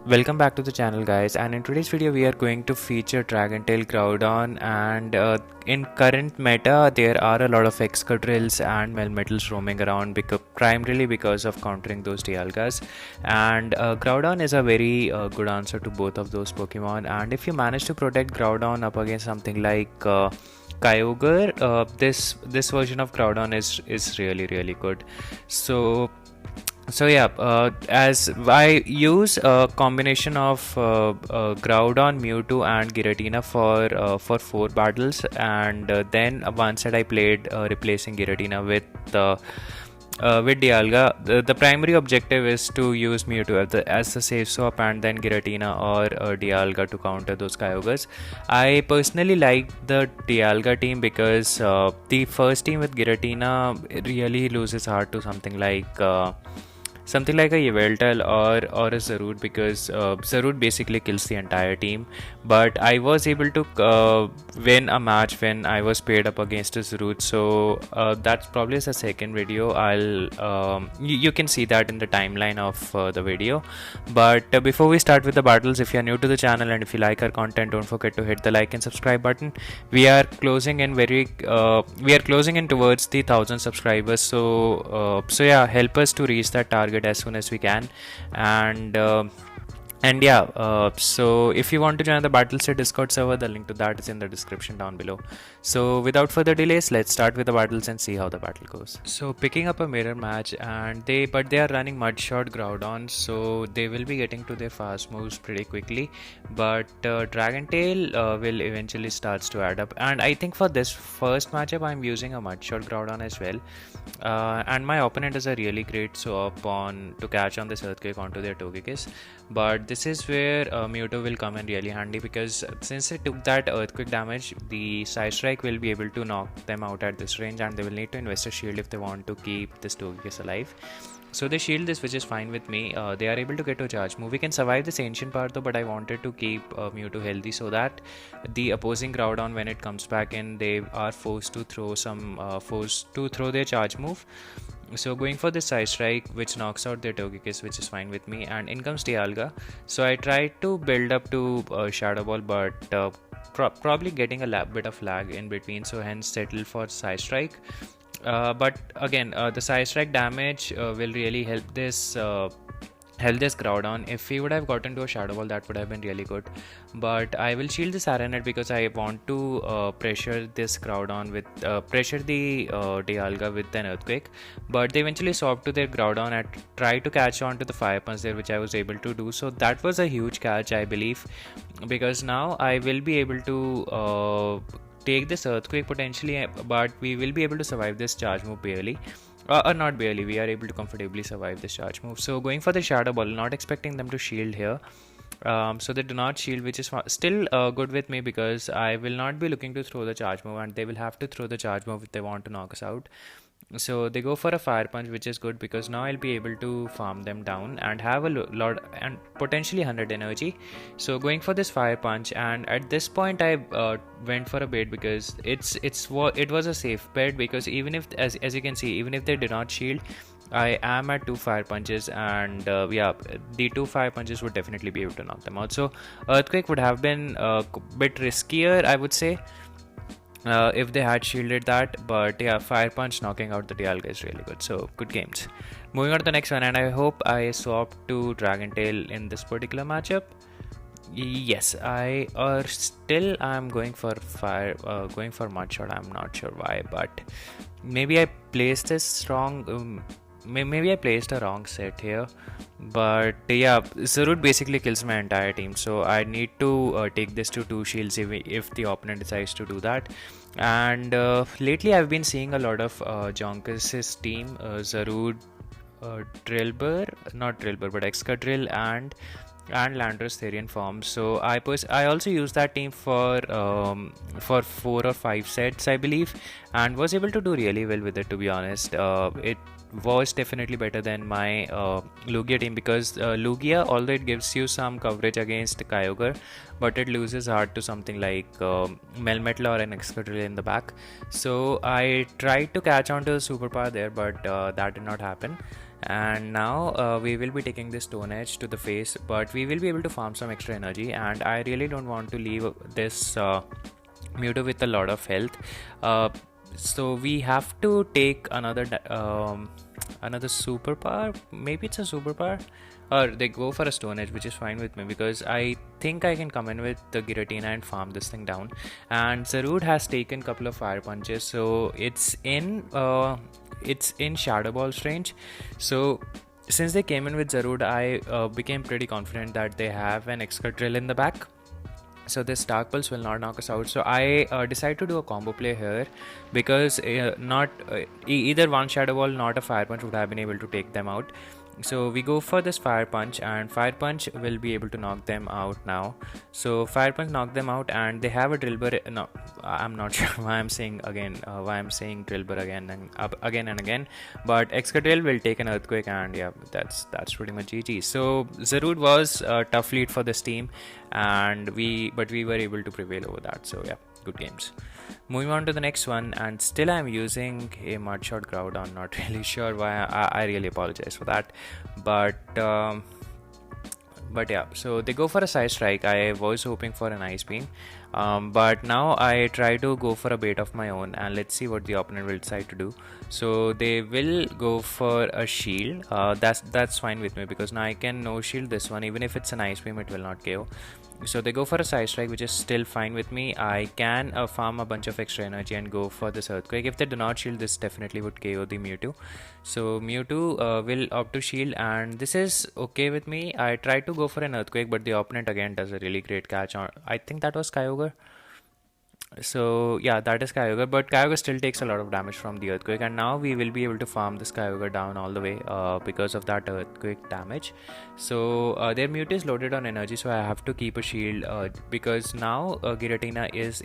Welcome back to the channel, guys, and in today's video we are going to feature Dragon Tail Groudon. And in current meta there are a lot of Excadrills and Melmetals roaming around primarily because of countering those Dialgas, and Groudon is a very good answer to both of those Pokemon. And if you manage to protect Groudon up against something like Kyogre, this version of Groudon is really good. So yeah, as I use a combination of Groudon, Mewtwo, and Giratina for 4 battles, and then one set I played replacing Giratina with Dialga. The primary objective is to use Mewtwo as the safe swap, and then Giratina or Dialga to counter those Kyogres. I personally like the Dialga team because the first team with Giratina really loses heart to something like a Yveltal or a Zarude, because Zarude basically kills the entire team. But I was able to win a match when I was paired up against a Zarude, so that's probably the second video. You can see that in the timeline of the video. But before we start with the battles, if you are new to the channel and if you like our content, don't forget to hit the like and subscribe button. We are closing in towards the 1,000 subscribers, so yeah, help us to reach that target as soon as we can. And yeah, so if you want to join the Battlestate Discord server, the link to that is in the description down below. So without further delays, let's start with the battles and see how the battle goes. So picking up a mirror match, and they are running Mudshot Groudon, so they will be getting to their fast moves pretty quickly. But Dragon Tail will eventually starts to add up, and I think for this first matchup I'm using a Mudshot Groudon as well. And my opponent is a really great swap to catch on this Earthquake onto their Togekiss. But this is where Mewtwo will come in really handy, because since it took that Earthquake damage, the Side Strike will be able to knock them out at this range, and they will need to invest a shield if they want to keep this Togekiss alive. So they shield this, which is fine with me. They are able to get to charge move. We can survive this ancient part though, but I wanted to keep Mewtwo healthy so that the opposing Groudon, when it comes back in, they are forced to throw their charge move. So going for this Side Strike, which knocks out their Togekiss, which is fine with me, and in comes Dialga. So I tried to build up to Shadow Ball, but probably getting a bit of lag in between, so hence settle for Side Strike. But again, the Side Strike damage will really help this Groudon. If he would have gotten to a Shadow Ball, that would have been really good. But I will shield this Aranette because I want to pressure this Groudon with pressure the Dialga with an Earthquake. But they eventually swapped to their Groudon and tried to catch on to the Fire Punch there, which I was able to do. So that was a huge catch, I believe, because now I will be able to take this Earthquake potentially, but we will be able to survive this charge move barely. Or not barely, we are able to comfortably survive this charge move. So going for the Shadow Ball, not expecting them to shield here. So they do not shield, which is still good with me, because I will not be looking to throw the charge move, and they will have to throw the charge move if they want to knock us out. So they go for a Fire Punch, which is good because now I'll be able to farm them down and have a lot and potentially 100 energy. So going for this Fire Punch, and at this point I went for a bait because it was a safe bet, because even if, as you can see, even if they did not shield, I am at 2 Fire Punches, and yeah, the 2 Fire Punches would definitely be able to knock them out. So Earthquake would have been a bit riskier, I would say, if they had shielded that. But yeah, Fire Punch knocking out the Dialga is really good. So good games. Moving on to the next one, and I hope I swapped to Dragon Tail in this particular matchup. Yes, I'm going for Mudshot. I'm not sure why, but maybe I placed this wrong. Maybe I placed a wrong set here, but yeah, Zarude basically kills my entire team, so I need to take this to 2 shields if the opponent decides to do that. And lately I've been seeing a lot of Jonkus's team, Zarude, but Excadrill and Landorus Therian forms. So I also used that team for 4 or 5 sets, I believe, and was able to do really well with it, to be honest. It was definitely better than my Lugia team, because Lugia, although it gives you some coverage against Kyogre, but it loses hard to something like Melmetal or an Excadrill in the back. So I tried to catch on to the superpower there, but that did not happen. And now we will be taking this Stone Edge to the face, but we will be able to farm some extra energy, and I really don't want to leave this Mewtwo with a lot of health. So we have to take another superpower. Maybe it's a superpower, or they go for a Stone Edge, which is fine with me because I think I can come in with the Giratina and farm this thing down. And Zarude has taken a couple of fire punches, so it's in Shadow Ball's range. So since they came in with Zarude, I became pretty confident that they have an Excadrill in the back. So this Dark Pulse will not knock us out. So I decided to do a combo play here because either one Shadow Ball, not a Fire Punch, would have been able to take them out. So we go for this Fire Punch, and Fire Punch will be able to knock them out now. So Fire Punch knocked them out, and they have a Drill Burr. No, I'm not sure why I'm saying Drill Burr again and again. But Excadrill will take an Earthquake, and yeah, that's pretty much GG. So Zarude was a tough lead for this team, and we were able to prevail over that. So yeah, good games. Moving on to the next one, and still I'm using a Mudshot Groudon. Not really sure why. I really apologize for that, but yeah. So they go for a Side Strike. I was hoping for an Ice Beam, but now I try to go for a bait of my own, and let's see what the opponent will decide to do. So they will go for a Shield. That's fine with me because now I can no shield this one. Even if it's an Ice Beam, it will not KO. So they go for a Side Strike, which is still fine with me. I can farm a bunch of extra energy and go for this Earthquake. If they do not shield, this definitely would KO the Mewtwo. So Mewtwo will opt to shield, and this is okay with me. I tried to go for an Earthquake, but the opponent again does a really great catch on. I think that was Kyogre. So yeah, that is Kyogre, but Kyogre still takes a lot of damage from the Earthquake, and now we will be able to farm this Kyogre down all the way because of that Earthquake damage. So their Mewtwo is loaded on energy, so I have to keep a shield because now Giratina is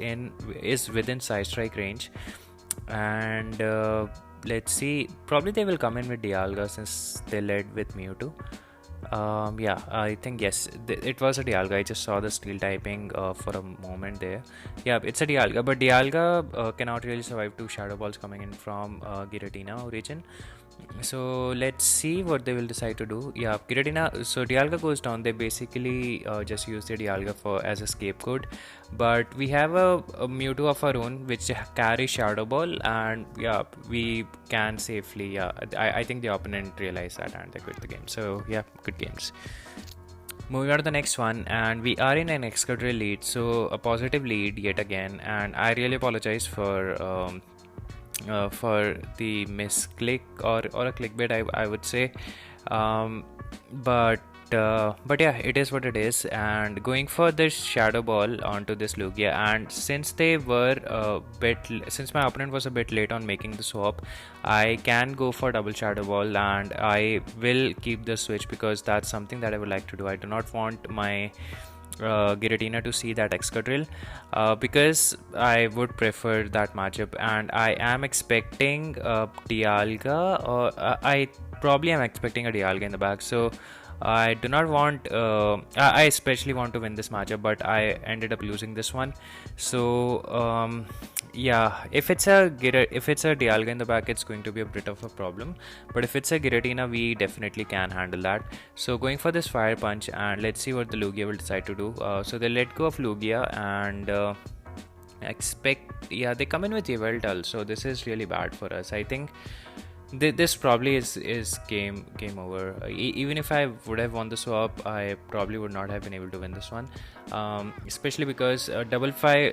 within Side Strike range, and let's see, probably they will come in with Dialga since they led with Mewtwo. Yeah, I think yes, it was a Dialga. I just saw the steel typing for a moment there. Yeah, it's a Dialga, but Dialga cannot really survive two Shadow Balls coming in from Giratina origin. So let's see what they will decide to do. Yeah, Giratina, so Dialga goes down. They basically just use the Dialga as a scapegoat, but we have a Mewtwo of our own which carries Shadow Ball, and yeah, we can safely, yeah, I think the opponent realized that and they quit the game. So yeah, good games. Moving on to the next one, and we are in an Excadrill lead, so a positive lead yet again, and I really apologize for the misclick or a clickbait, I would say, but yeah, it is what it is. And going for this Shadow Ball onto this Lugia, and since they were since my opponent was a bit late on making the swap, I can go for double Shadow Ball, and I will keep the switch because that's something that I would like to do. I do not want my Giratina to see that Excadrill because I would prefer that matchup, and I am expecting Dialga, or I probably am expecting a Dialga in the back. So I do not want I especially want to win this matchup, but I ended up losing this one. So yeah, if it's a Dialga in the back, it's going to be a bit of a problem, but if it's a Giratina, we definitely can handle that. So going for this Fire Punch, and let's see what the Lugia will decide to do. So they let go of Lugia, and they come in with Yveltal, so this is really bad for us. I think this probably is game over. Even if I would have won the swap, I probably would not have been able to win this one, especially because double flyer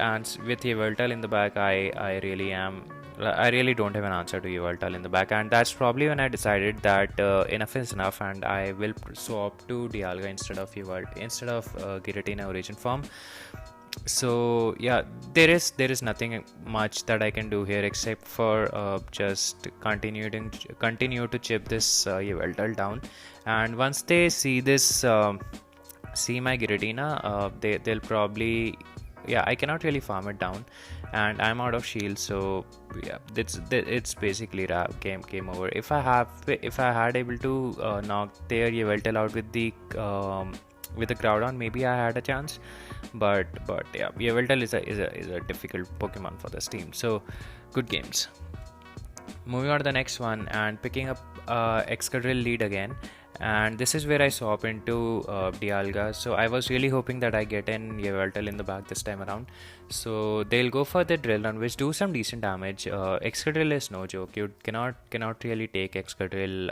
and with Yveltal in the back, I really don't have an answer to Yveltal in the back, and that's probably when I decided that enough is enough, and I will swap to Dialga instead of Giratina origin form. So yeah, there is nothing much that I can do here except for just continue to chip this Yveltal down, and once they see this see my Giratina, they'll probably, yeah, I cannot really farm it down, and I'm out of shield. So yeah, it's basically game over. If I had able to knock their Yveltal out with the Groudon, maybe I had a chance, but yeah, Yveltal is a difficult Pokemon for this team. So good games. Moving on to the next one, and picking up Excadrill Lead again, and this is where I swap into Dialga. So I was really hoping that I get in Yveltal in the back this time around. So they'll go for the Drill Run, which do some decent damage. Excadrill is no joke. You cannot really take Excadrill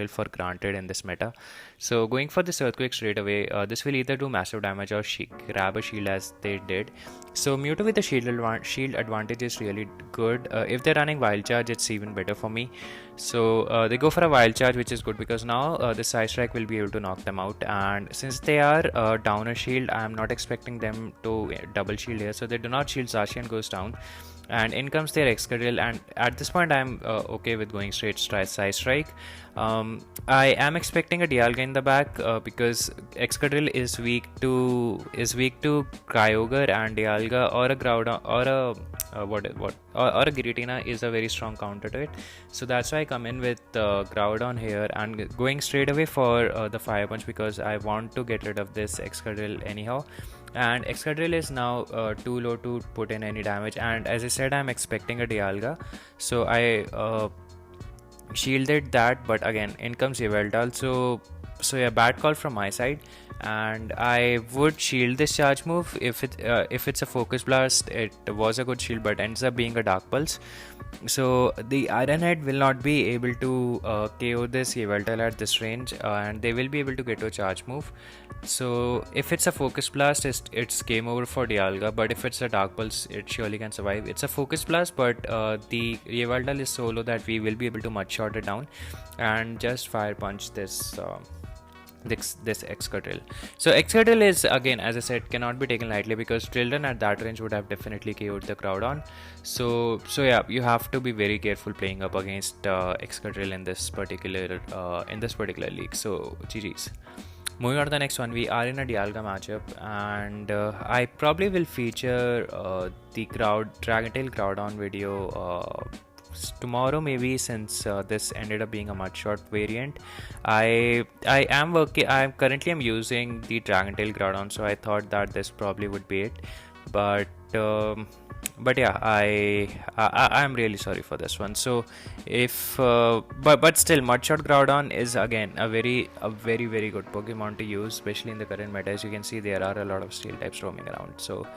for granted in this meta. So going for this Earthquake straight away, this will either do massive damage or grab a shield as they did. So Mewtwo with the shield advantage is really good. If they're running Wild Charge, it's even better for me. So they go for a Wild Charge, which is good because now the Side Strike will be able to knock them out. And since they are down a shield, I'm not expecting them to double shield here. So they do not shield, Zacian goes down. And in comes their Excadrill, and at this point I'm okay with going straight Side Strike. I am expecting a Dialga in the back because Excadrill is weak to Kyogre, and Dialga or a Groudon or a Giratina is a very strong counter to it. So that's why I come in with Groudon here and going straight away for the Fire Punch because I want to get rid of this Excadrill anyhow. And Excadrill is now too low to put in any damage, and as I said, I'm expecting a Dialga, so I shielded that, but again in comes Yveltal. So yeah, bad call from my side, and I would shield this charge move. If it's a Focus Blast, it was a good shield, but ends up being a Dark Pulse. So the Iron Head will not be able to KO this Yveltal at this range, and they will be able to get to a charge move. So if it's a Focus Blast, it's game over for Dialga, but if it's a Dark Pulse, it surely can survive. It's a Focus Blast, but the Yveltal is so low that we will be able to much shot it down and just Fire Punch this Excadrill. So Excadrill is, again, as I said, cannot be taken lightly because Drill Run at that range would have definitely KO'd the Groudon. So yeah, you have to be very careful playing up against Excadrill in this particular league. So GG's. Moving on to the next one, we are in a Dialga matchup, and I probably will feature the Dragon Tail Groudon video tomorrow maybe, since this ended up being a much short variant. I'm currently using the Dragon Tail Groudon, so I thought that this probably would be it, but yeah, I'm really sorry for this one. So if but still, Mudshot Groudon is again a very good Pokemon to use, especially in the current meta. As you can see, there are a lot of Steel types roaming around. So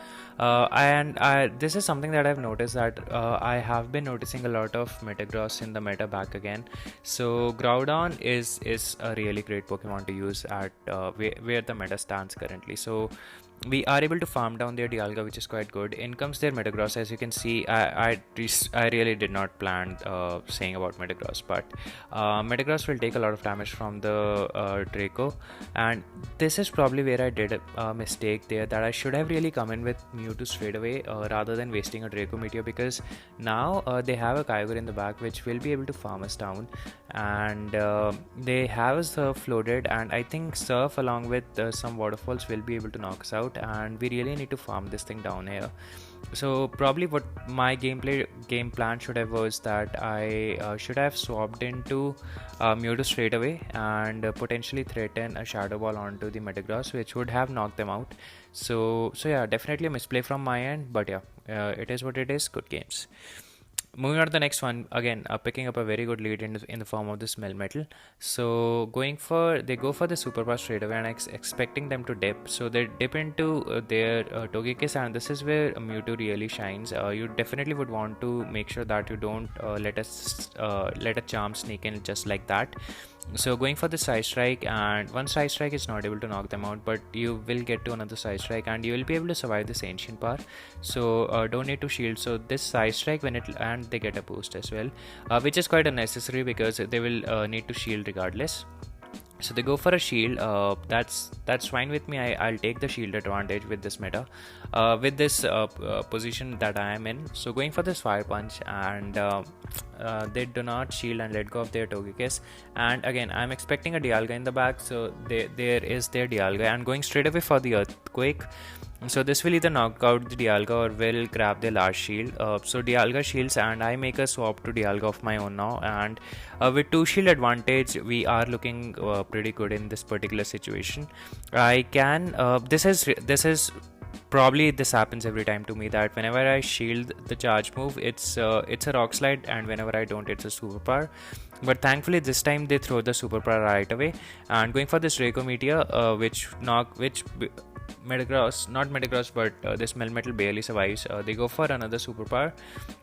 this is something that I've noticed, that I have been noticing a lot of Metagross in the meta back again. So Groudon is a really great Pokemon to use at where the meta stands currently. So we are able to farm down their Dialga, which is quite good. In comes their Metagross. As you can see, I really did not plan saying about Metagross, but Metagross will take a lot of damage from the Draco, and this is probably where I did a mistake there, that I should have really come in with Mewtwo straight away rather than wasting a Draco Meteor, because now they have a Kyogre in the back which will be able to farm us down, and they have a Surf loaded, and I think Surf along with some Waterfalls will be able to knock us out, and we really need to farm this thing down here. So probably what my game plan should have was that I should have swapped into Mewtwo straight away and potentially threaten a Shadow Ball onto the Metagross, which would have knocked them out. So yeah, definitely a misplay from my end, but yeah, it is what it is. Good games. Moving on to the next one, again picking up a very good lead in the form of this Melmetal. So they go for the Super Pass straight away, and expecting them to dip. So they dip into their Togekiss, and this is where Mewtwo really shines. You definitely would want to make sure that you don't let a Charm sneak in just like that. So going for the Side Strike, and one Side Strike is not able to knock them out, but you will get to another Side Strike and you will be able to survive this Ancient Power. So don't need to shield. So this Side Strike, and they get a boost as well, which is quite unnecessary because they will need to shield regardless. So they go for a shield. That's fine with me. I'll take the shield advantage with this meta, with this position that I am in. So going for this Fire Punch, and they do not shield and let go of their Togekiss. And again, I'm expecting a Dialga in the back, so there is their Dialga, and going straight away for the Earthquake. So this will either knock out the Dialga or will grab the large shield. So Dialga shields, and I make a swap to Dialga of my own now, and with 2 shield advantage we are looking pretty good in this particular situation. I can this is probably this happens every time to me, that whenever I shield the charge move, it's a rock slide, and whenever I don't, it's a superpower. But thankfully this time they throw the superpower right away, and going for this Draco Meteor, Metagross, not Metagross, but this Melmetal barely survives. They go for another superpower,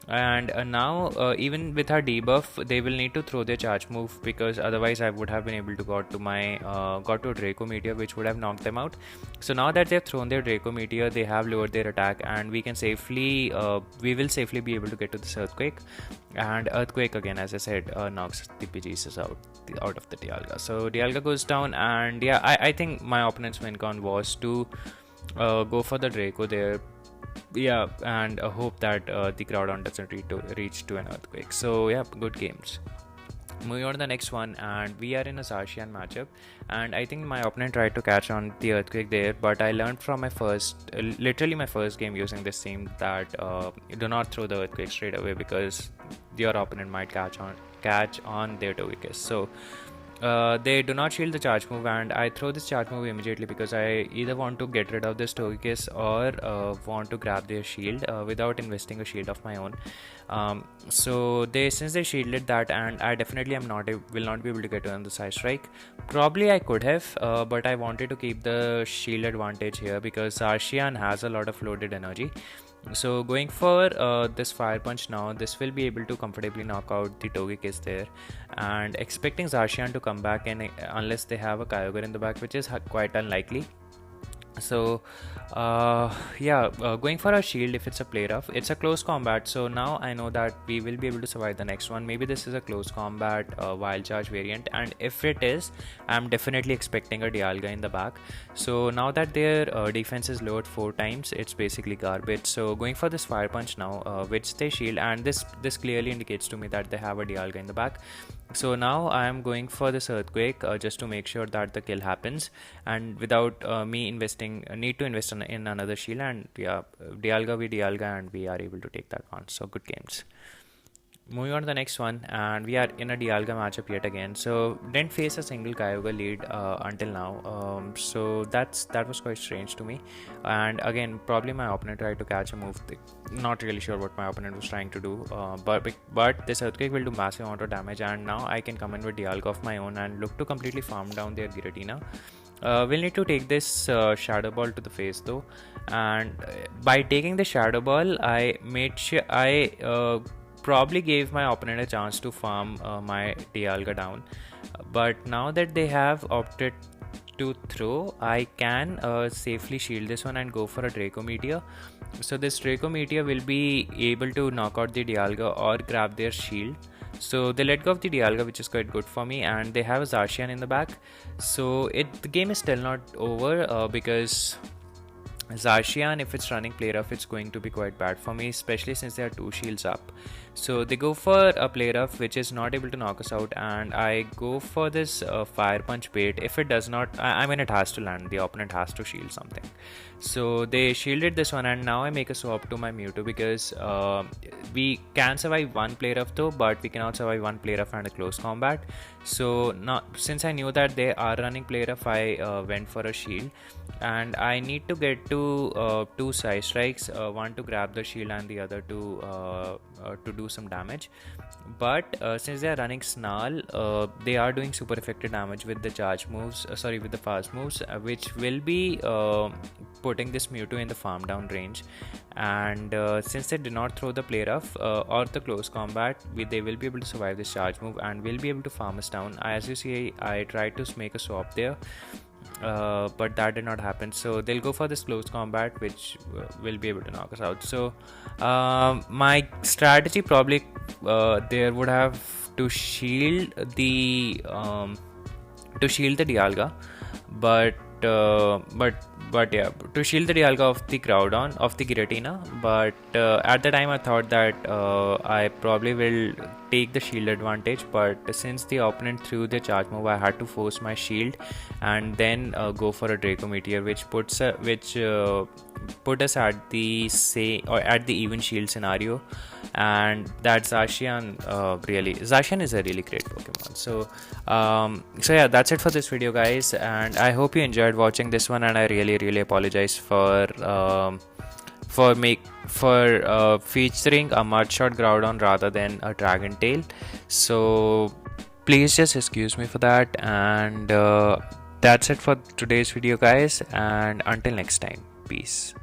and now even with our debuff, they will need to throw their charge move, because otherwise I would have been able to got to a Draco Meteor, which would have knocked them out. So now that they've thrown their Draco Meteor, they have lowered their attack, and we will safely be able to get to this Earthquake. And Earthquake, again, as I said, knocks the bejesus out of the Dialga. So Dialga goes down, and yeah, I think my opponent's win con was to go for the Draco there. Yeah, and hope that the Groudon doesn't reach to an Earthquake. So yeah, good games. Moving on to the next one, and we are in a Zacian matchup, and I think my opponent tried to catch on the Earthquake there, but I learned from my literally my first game using this team, that do not throw the Earthquake straight away, because your opponent might catch on their Togekiss. So they do not shield the charge move, and I throw this charge move immediately because I either want to get rid of this Togekiss or want to grab their shield without investing a shield of my own. So since they shielded that, and I definitely will not be able to get on the side strike. Probably I could have, but I wanted to keep the shield advantage here because Zacian has a lot of loaded energy. So going for this Fire Punch now, this will be able to comfortably knock out the Togekiss there, and expecting Zacian to come back, and unless they have a Kyogre in the back, which is quite unlikely. So going for a shield if it's a play rough. It's a close combat, so now I know that we will be able to survive the next one. Maybe this is a close combat wild charge variant, and if it is, I'm definitely expecting a Dialga in the back. So now that their defense is lowered 4 times, it's basically garbage. So going for this Fire Punch now, which they shield, and this clearly indicates to me that they have a Dialga in the back. So now I am going for this Earthquake just to make sure that the kill happens, and without me need to invest in another shield, and yeah, Dialga, and we are able to take that one. So good games. Moving on to the next one, and we are in a Dialga matchup yet again. So didn't face a single Kyogre lead until now. So that was quite strange to me. And again, probably my opponent tried to catch a move. Not really sure what my opponent was trying to do. But this Earthquake will do massive amount of damage, and now I can come in with Dialga of my own and look to completely farm down their Giratina. We'll need to take this Shadow Ball to the face though, and by taking the Shadow Ball, I made sure probably gave my opponent a chance to farm my Dialga down. But now that they have opted to throw, I can safely shield this one and go for a Draco Meteor. So this Draco Meteor will be able to knock out the Dialga or grab their shield. So they let go of the Dialga, which is quite good for me, and they have a Zacian in the back. So the game is still not over because Zacian, if it's running play rough, it's going to be quite bad for me, especially since there are 2 shields up. So they go for a play rough, which is not able to knock us out, and I go for this Fire Punch bait. If it does not, I mean, it has to land. The opponent has to shield something. So they shielded this one, and now I make a swap to my Mewtwo because we can survive one play rough though, but we cannot survive one play rough and a close combat. So now, since I knew that they are running play rough, I went for a shield, and I need to get to 2 side strikes, one to grab the shield and the other to do some damage. But since they are running Snarl, they are doing super effective damage with the charge moves, with the fast moves, which will be putting this Mewtwo in the farm down range. And since they did not throw the play rough or the close combat, they will be able to survive this charge move and will be able to farm us down. As you see, I tried to make a swap there, but that did not happen. So they'll go for this close combat, which will be able to knock us out. So my strategy probably there would have to shield the Dialga, but yeah, to shield the Dialga of the Groudon, of the Giratina. But at the time I thought that I probably will take the shield advantage, but since the opponent threw the charge move, I had to force my shield and then go for a Draco Meteor, which put us at the even shield scenario. And that Zacian Zacian is a really great Pokemon. So yeah, that's it for this video, guys, and I hope you enjoyed enjoyed watching this one, and I really apologize for featuring a Mudshot Groudon rather than a Dragon Tail. So please just excuse me for that, and that's it for today's video, guys, and until next time, peace.